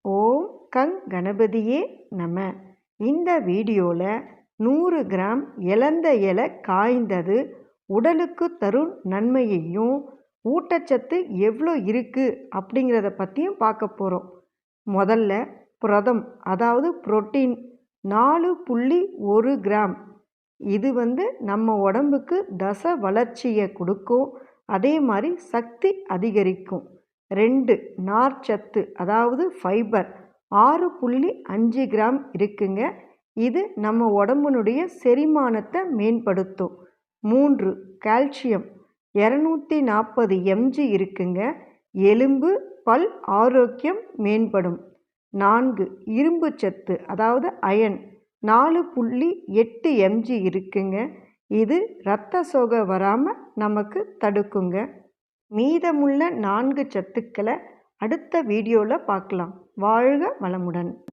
ஓம் கங் கணபதியே நம. இந்த வீடியோவில் 100 கிராம் இலந்த இலை காய்ந்தது உடலுக்கு தரும் நன்மையையும் ஊட்டச்சத்து எவ்வளோ இருக்குது அப்படிங்கிறத பற்றியும் பார்க்க போகிறோம். முதல்ல புரதம், அதாவது புரோட்டீன் 4.1 கிராம். இது நம்ம உடம்புக்கு தச வளர்ச்சியை கொடுக்கும், அதே மாதிரி சக்தி அதிகரிக்கும். 2 நார்ச்சத்து, அதாவது ஃபைபர் 6.5 கிராம் இருக்குங்க. இது நம்ம உடம்புனுடைய செரிமானத்தை மேம்படுத்தும். 3 கால்சியம் 240 mg இருக்குங்க. எலும்பு பல் ஆரோக்கியம் மேம்படும். 4 இரும்பு சத்து, அதாவது அயன் 4.8 mg இருக்குங்க. இது இரத்த சோகை வராமல் நமக்கு தடுக்குங்க. மீதமுள்ள 4 சத்துக்களை அடுத்த வீடியோவில் பார்க்கலாம். வாழ்க வளமுடன்.